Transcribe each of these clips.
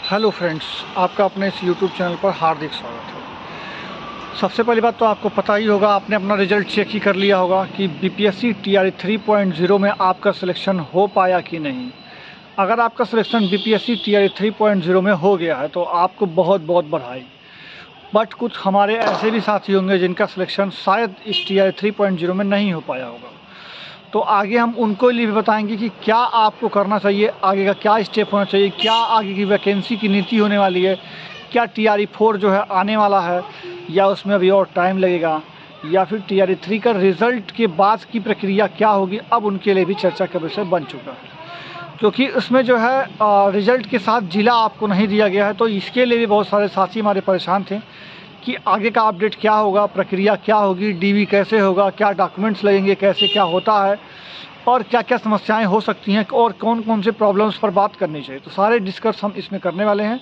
Hello friends, आपका अपने इस यूट्यूब चैनल पर हार्दिक स्वागत है। सबसे पहली बात तो आपको पता ही होगा, आपने अपना रिज़ल्ट चेक ही कर लिया होगा कि बीपीएससी टीआरई 3.0 में आपका सिलेक्शन हो पाया कि नहीं। अगर आपका सिलेक्शन बीपीएससी टीआरई 3.0 में हो गया है तो आपको बहुत बहुत बधाई। बट कुछ हमारे ऐसे भी साथी होंगे जिनका सिलेक्शन शायद इस टीआरई 3.0 में नहीं हो पाया होगा। तो आगे हम उनको लिए भी बताएंगे कि क्या आपको करना चाहिए, आगे का क्या स्टेप होना चाहिए, क्या आगे की वैकेंसी की नीति होने वाली है, क्या टीआरई 4 जो है आने वाला है या उसमें अभी और टाइम लगेगा, या फिर टीआरई 3 का रिज़ल्ट के बाद की प्रक्रिया क्या होगी। अब उनके लिए भी चर्चा का विषय बन चुका है, क्योंकि उसमें जो है रिज़ल्ट के साथ ज़िला आपको नहीं दिया गया है। तो इसके लिए भी बहुत सारे साथी हमारे परेशान थे कि आगे का अपडेट क्या होगा, प्रक्रिया क्या होगी, डीवी कैसे होगा, क्या डॉक्यूमेंट्स लगेंगे, कैसे क्या होता है और क्या क्या समस्याएं हो सकती हैं और कौन कौन से प्रॉब्लम्स पर बात करनी चाहिए। तो सारे डिस्कस हम इसमें करने वाले हैं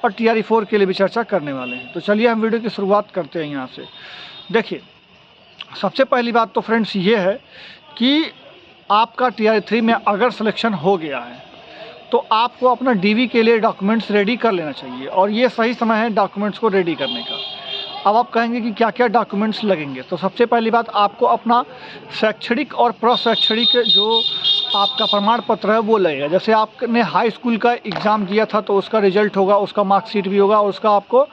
और टीआरई 4 के लिए भी चर्चा करने वाले हैं। तो चलिए हम वीडियो की शुरुआत करते हैं यहाँ से। देखिए, सबसे पहली बात तो फ्रेंड्स ये है कि आपका टीआरई 3 में अगर सिलेक्शन हो गया है तो आपको अपना डीवी के लिए डॉक्यूमेंट्स रेडी कर लेना चाहिए और ये सही समय है डॉक्यूमेंट्स को रेडी करने का। अब आप कहेंगे कि क्या क्या डॉक्यूमेंट्स लगेंगे, तो सबसे पहली बात आपको अपना शैक्षणिक और प्रशैक्षणिक जो आपका प्रमाण पत्र है वो लगेगा। जैसे आपने हाई स्कूल का एग्ज़ाम दिया था तो उसका रिजल्ट होगा, उसका मार्कशीट भी होगा और उसका आपको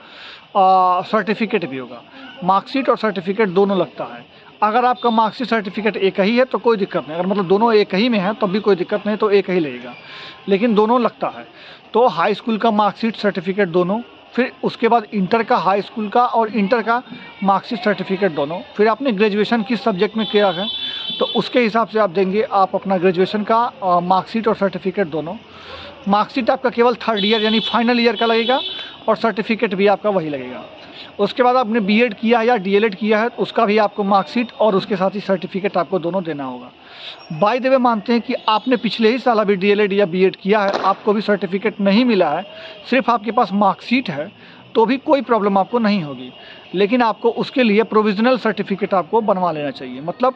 सर्टिफिकेट भी होगा। मार्कशीट और सर्टिफिकेट दोनों लगता है। अगर आपका मार्कशीट सर्टिफिकेट एक ही है तो कोई दिक्कत नहीं, अगर मतलब दोनों एक ही में है तब भी कोई दिक्कत नहीं, तो एक ही लगेगा, लेकिन दोनों लगता है। तो हाई स्कूल का मार्कशीट सर्टिफिकेट दोनों, फिर उसके बाद इंटर का हाई स्कूल का और इंटर का मार्कशीट सर्टिफिकेट दोनों, फिर आपने ग्रेजुएशन किस सब्जेक्ट में किया है तो उसके हिसाब से आप देंगे आप अपना ग्रेजुएशन का मार्कशीट और सर्टिफिकेट दोनों। मार्कशीट आपका केवल थर्ड ईयर यानी फाइनल ईयर का लगेगा और सर्टिफिकेट भी आपका वही लगेगा। उसके बाद आपने बीएड किया है या डीएलएड किया है तो उसका भी आपको मार्कशीट और उसके साथ ही सर्टिफिकेट आपको दोनों देना होगा। बाय द वे मानते हैं कि आपने पिछले ही साल अभी डीएलएड या बीएड किया है, आपको भी सर्टिफिकेट नहीं मिला है, सिर्फ आपके पास मार्कशीट है, तो भी कोई प्रॉब्लम आपको नहीं होगी। लेकिन आपको उसके लिए प्रोविज़नल सर्टिफिकेट आपको बनवा लेना चाहिए। मतलब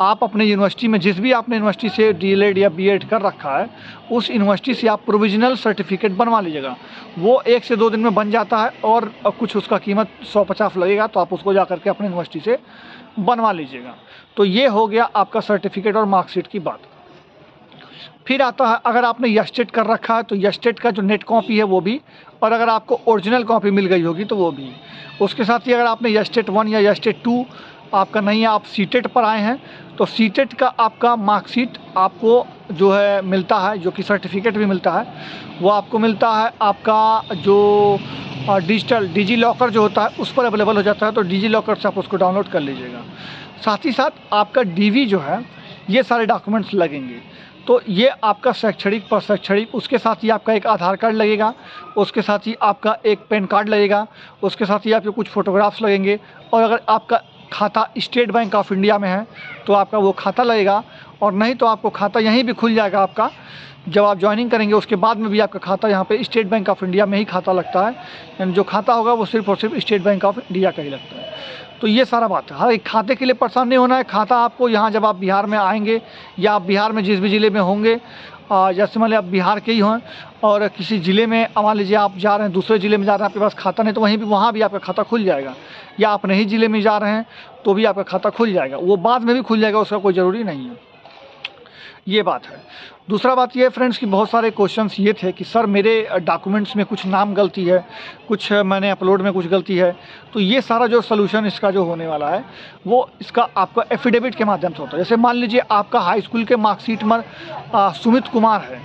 आप अपने यूनिवर्सिटी में जिस भी आपने यूनिवर्सिटी से डीएलएड या बीएड कर रखा है उस यूनिवर्सिटी से आप प्रोविज़नल सर्टिफिकेट बनवा लीजिएगा। वो 1 से 2 दिन में बन जाता है और कुछ उसका कीमत 100-50 लगेगा, तो आप उसको जा करके अपने यूनिवर्सिटी से बनवा लीजिएगा। तो ये हो गया आपका सर्टिफिकेट और मार्कशीट की बात। फिर आता है, अगर आपने यस्टेट कर रखा है तो यस्टेट का जो नेट कॉपी है वो भी, और अगर आपको ओरिजिनल कॉपी मिल गई होगी तो वो भी। उसके साथ ही अगर आपने यस्टेट 1 या यस्टेट 2 आपका नहीं है, आप सीटेट पर आए हैं तो सीटेट का आपका मार्कशीट आपको जो है मिलता है, जो कि सर्टिफिकेट भी मिलता है, वो आपको मिलता है आपका जो डिजिटल डिजी लॉकर जो होता है उस पर अवेलेबल हो जाता है। तो डिजी लॉकर से आप उसको डाउनलोड कर लीजिएगा। साथ ही साथ आपका डीवी जो है, ये सारे डॉक्यूमेंट्स लगेंगे। तो ये आपका शैक्षणिक प्रशैक्षणिक, उसके साथ ही आपका एक आधार कार्ड लगेगा, उसके साथ ही आपका एक पैन कार्ड लगेगा, उसके साथ ही आपके कुछ फ़ोटोग्राफ्स लगेंगे, और अगर आपका खाता स्टेट बैंक ऑफ इंडिया में है तो आपका वो खाता लगेगा, और नहीं तो आपको खाता यहीं भी खुल जाएगा। आपका जब आप ज्वाइनिंग करेंगे उसके बाद में भी आपका खाता यहाँ पे स्टेट बैंक ऑफ इंडिया में ही खाता लगता है, यानी जो खाता होगा वो सिर्फ और सिर्फ स्टेट बैंक ऑफ इंडिया का ही लगता है। तो ये सारा बात है। हर एक खाते के लिए परेशान नहीं होना है। खाता आपको यहाँ जब आप बिहार में आएंगे या आप बिहार में जिस भी ज़िले में होंगे, जैसे मान लीजिए आप बिहार के ही हों और किसी ज़िले में मान लीजिए आप जा रहे हैं, दूसरे ज़िले में जा रहे हैं, आपके पास खाता नहीं, तो वहीं भी वहाँ भी आपका खाता खुल जाएगा। या अपने ही ज़िले में जा रहे हैं तो भी आपका खाता खुल जाएगा, वो बाद में भी खुल जाएगा, उसका कोई ज़रूरी नहीं है। ये बात है। दूसरा बात ये है फ्रेंड्स कि बहुत सारे क्वेश्चंस ये थे कि सर मेरे डॉक्यूमेंट्स में कुछ नाम गलती है, कुछ मैंने अपलोड में कुछ गलती है। तो ये सारा जो सलूशन इसका जो होने वाला है वो इसका आपका एफिडेविट के माध्यम से होता है। जैसे मान लीजिए आपका हाई स्कूल के मार्कशीट में सुमित कुमार है,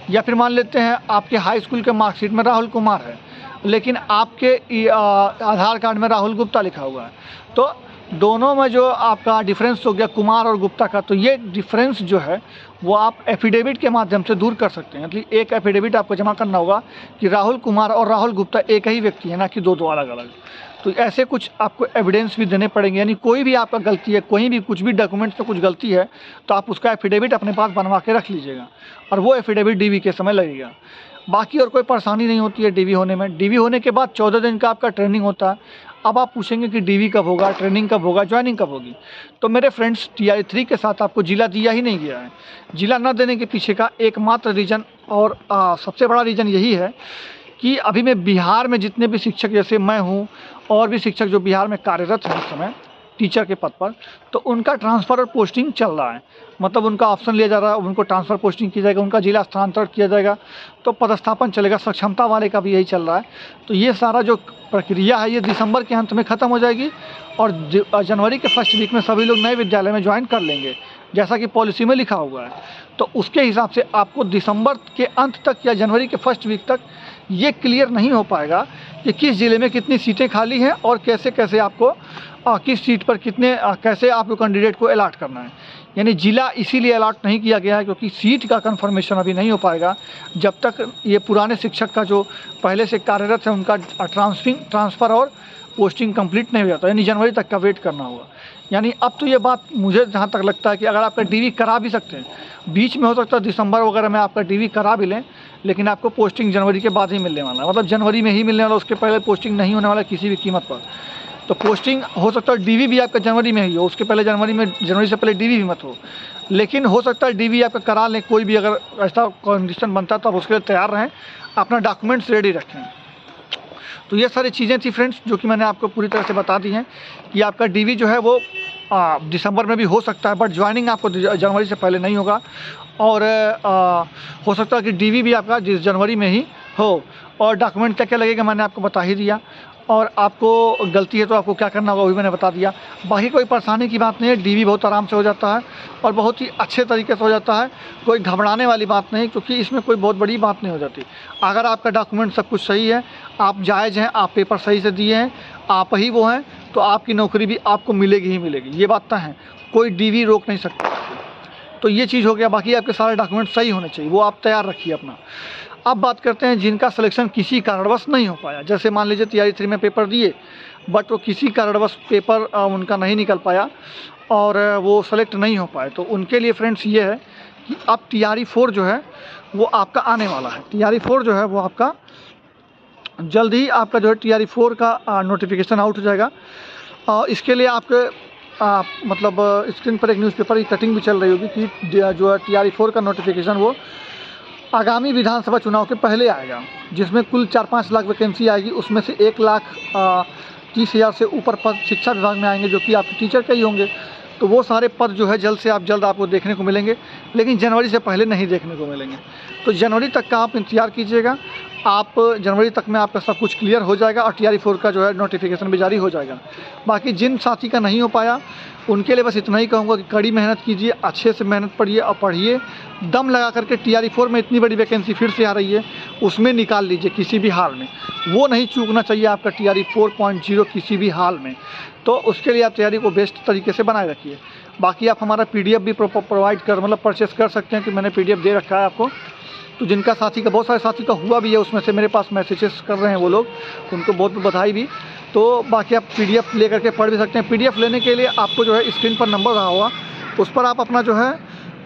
या फिर मान लेते हैं आपके हाई स्कूल के मार्कशीट में राहुल कुमार है, लेकिन आपके आधार कार्ड में राहुल गुप्ता लिखा हुआ है, तो दोनों में जो आपका डिफरेंस हो गया कुमार और गुप्ता का, तो ये डिफरेंस जो है वो आप एफिडेविट के माध्यम से दूर कर सकते हैं। मतलब एक एफिडेविट आपको जमा करना होगा कि राहुल कुमार और राहुल गुप्ता एक ही व्यक्ति है, ना कि दो अलग अलग। तो ऐसे कुछ आपको एविडेंस भी देने पड़ेंगे, यानी कोई भी आपका गलती है, कोई भी कुछ भी डॉक्यूमेंट्स में कुछ गलती है तो आप उसका एफिडेविट अपने पास बनवा के रख लीजिएगा, और वो एफिडेविट डीवी के समय लगेगा। बाकी और कोई परेशानी नहीं होती है डीवी होने में। डीवी होने के बाद 14 दिन का आपका ट्रेनिंग होता है। अब आप पूछेंगे कि डीवी कब होगा, ट्रेनिंग कब होगा, ज्वाइनिंग कब होगी। तो मेरे फ्रेंड्स, टीआरई 3 के साथ आपको जिला दिया ही नहीं गया है। जिला न देने के पीछे का एकमात्र रीज़न और सबसे बड़ा रीज़न यही है कि अभी मैं बिहार में जितने भी शिक्षक, जैसे मैं हूँ और भी शिक्षक जो बिहार में कार्यरत हैं इस समय टीचर के पद पर, तो उनका ट्रांसफ़र और पोस्टिंग चल रहा है। मतलब उनका ऑप्शन लिया जा रहा है, उनको ट्रांसफ़र पोस्टिंग की जाएगा, उनका जिला स्थानांतरण किया जाएगा, तो पदस्थापन चलेगा। सक्षमता वाले का भी यही चल रहा है। तो ये सारा जो प्रक्रिया है ये दिसंबर के अंत में ख़त्म हो जाएगी और जनवरी के फर्स्ट वीक में सभी लोग नए विद्यालय में ज्वाइन कर लेंगे, जैसा कि पॉलिसी में लिखा हुआ है। तो उसके हिसाब से आपको दिसंबर के अंत तक या जनवरी के फर्स्ट वीक तक ये क्लियर नहीं हो पाएगा कि किस ज़िले में कितनी सीटें खाली हैं और कैसे कैसे आपको किस सीट पर कितने कैसे आपको कैंडिडेट को अलॉट करना है। यानी ज़िला इसीलिए अलॉट नहीं किया गया है क्योंकि सीट का कंफर्मेशन अभी नहीं हो पाएगा जब तक ये पुराने शिक्षक का जो पहले से कार्यरत है उनका ट्रांसफ़र और पोस्टिंग कंप्लीट नहीं हो जाता। यानी जनवरी तक का वेट करना होगा। यानी अब तो ये बात मुझे जहाँ तक लगता है कि अगर आपका डीवी करा भी सकते हैं, बीच में हो सकता है दिसंबर वगैरह में आपका डीवी करा भी लें, लेकिन आपको पोस्टिंग जनवरी के बाद ही मिलने वाला है। मतलब जनवरी में ही मिलने वाला, उसके पहले पोस्टिंग नहीं होने वाला किसी भी कीमत पर। तो पोस्टिंग हो सकता है डीवी भी आपका जनवरी में ही हो, उसके पहले जनवरी से पहले डीवी भी मत हो, लेकिन हो सकता है डीवी आपका करा लें। कोई भी अगर ऐसा कंडीशन बनता है तो आप उसके लिए तैयार रहें, अपना डॉक्यूमेंट्स रेडी रखें। तो ये सारी चीज़ें थी फ्रेंड्स जो कि मैंने आपको पूरी तरह से बता दी हैं कि आपका डीवी जो है वो दिसंबर में भी हो सकता है, बट ज्वाइनिंग आपको जनवरी से पहले नहीं होगा। और हो सकता है कि डीवी भी आपका जनवरी में ही हो। और डॉक्यूमेंट क्या क्या लगेगा मैंने आपको बता ही दिया, और आपको गलती है तो आपको क्या करना होगा वो भी मैंने बता दिया। बाकी कोई परेशानी की बात नहीं है, डीवी बहुत आराम से हो जाता है और बहुत ही अच्छे तरीके से हो जाता है। कोई घबराने वाली बात नहीं, क्योंकि इसमें कोई बहुत बड़ी बात नहीं हो जाती। अगर आपका डॉक्यूमेंट सब कुछ सही है, आप जायज़ हैं, आप पेपर सही से दिए हैं, आप ही वो हैं, तो आपकी नौकरी भी आपको मिलेगी ही मिलेगी। ये बात तो है, कोई डीवी रोक नहीं सकता। तो ये चीज़ हो गया। बाकी आपके सारे डॉक्यूमेंट सही होने चाहिए, वो आप तैयार रखिए अपना। अब बात करते हैं जिनका सिलेक्शन किसी कारणवश नहीं हो पाया। जैसे मान लीजिए तैयारी 3 में पेपर दिए, बट वो किसी कारणवश पेपर उनका नहीं निकल पाया और वो सेलेक्ट नहीं हो पाए, तो उनके लिए फ्रेंड्स ये है कि अब तैयारी 4 जो है वो आपका आने वाला है। तैयारी 4 जो है वो आपका जल्द ही आपका जो है तैयारी 4 का नोटिफिकेशन आउट हो जाएगा। इसके लिए आपके मतलब स्क्रीन पर एक न्यूज़पेपर की कटिंग भी चल रही होगी कि जो है तैयारी 4 का नोटिफिकेशन वो आगामी विधानसभा चुनाव के पहले आएगा, जिसमें कुल 4-5 लाख वैकेंसी आएगी। उसमें से 1,30,000 से ऊपर पद शिक्षा विभाग में आएंगे जो कि आपके टीचर के ही होंगे। तो वो सारे पद जो है जल्द आपको देखने को मिलेंगे, लेकिन जनवरी से पहले नहीं देखने को मिलेंगे। तो जनवरी तक का आप इंतज़ार कीजिएगा। आप जनवरी तक में आपका सब कुछ क्लियर हो जाएगा और तैयारी 4 का जो है नोटिफिकेशन भी जारी हो जाएगा। बाकी जिन साथी का नहीं हो पाया उनके लिए बस इतना ही कहूँगा कि कड़ी मेहनत कीजिए, अच्छे से मेहनत पढ़िए और पढ़िए, दम लगा करके। तैयारी 4 में इतनी बड़ी वैकेंसी फिर से आ रही है, उसमें निकाल लीजिए किसी भी हाल में। वो नहीं चूकना चाहिए आपका तैयारी 4.0 किसी भी हाल में। तो उसके लिए आप तैयारी को बेस्ट तरीके से बनाए रखिए। बाकी आप हमारा PDF भी प्रोवाइड मतलब परचेस कर सकते हैं कि मैंने PDF दे रखा है आपको। तो जिनका साथी का, बहुत सारे साथी का हुआ भी है, उसमें से मेरे पास मैसेजेस कर रहे हैं वो लोग, उनको बहुत बधाई भी। तो बाकी आप PDF ले करके पढ़ भी सकते हैं। PDF लेने के लिए आपको जो है स्क्रीन पर नंबर रहा होगा, उस पर आप अपना जो है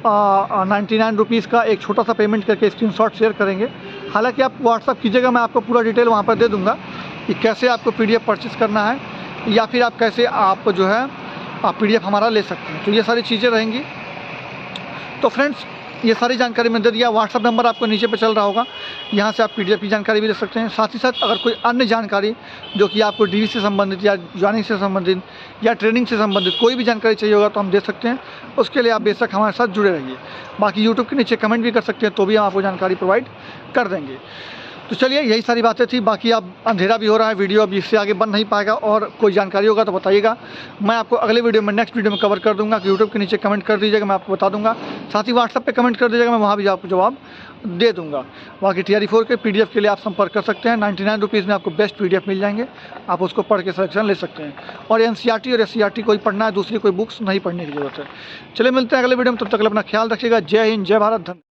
99 रुपीज़ का एक छोटा सा पेमेंट करके स्क्रीनशॉट शेयर करेंगे। हालांकि आप व्हाट्सअप कीजिएगा, मैं आपको पूरा डिटेल वहाँ पर दे दूँगा कि कैसे आपको PDF परचेस करना है या फिर आप कैसे आप जो है PDF हमारा ले सकते हैं। तो ये सारी चीज़ें रहेंगी। तो फ्रेंड्स ये सारी जानकारी मैंने दे दिया। व्हाट्सअप नंबर आपको नीचे पे चल रहा होगा, यहाँ से आप PDF की जानकारी भी ले सकते हैं। साथ ही साथ अगर कोई अन्य जानकारी जो कि आपको DV से संबंधित या ज्वाइनिंग से संबंधित या ट्रेनिंग से संबंधित कोई भी जानकारी चाहिए होगा तो हम दे सकते हैं। उसके लिए आप बेशक हमारे साथ जुड़े रहिए। बाकी यूट्यूब के नीचे कमेंट भी कर सकते हैं, तो भी हम आपको जानकारी प्रोवाइड कर देंगे। तो चलिए यही सारी बातें थी। बाकी अब अंधेरा भी हो रहा है, वीडियो अब इससे आगे बन नहीं पाएगा, और कोई जानकारी होगा तो बताइएगा, मैं आपको अगले वीडियो में नेक्स्ट वीडियो में कवर कर दूंगा। कि यूट्यूब के नीचे कमेंट कर दीजिएगा, मैं आपको बता दूंगा। साथ ही व्हाट्सएप पे कमेंट कर दीजिएगा, मैं वहाँ भी आपको जवाब दे दूंगा। बाकी तैयारी 4 के PDF के लिए आप संपर्क कर सकते हैं। 99 रुपीज़ में आपको बेस्ट PDF मिल जाएंगे, आप उसको पढ़ के सिलेक्शन ले सकते हैं। और NCERT और SCERT कोई पढ़ना है, दूसरी कोई बुक्स नहीं पढ़ने की जरूरत है। चलिए मिलते हैं अगले वीडियो में, तब तक अपना ख्याल रखिएगा। जय हिंद, जय भारत, धन्यवाद।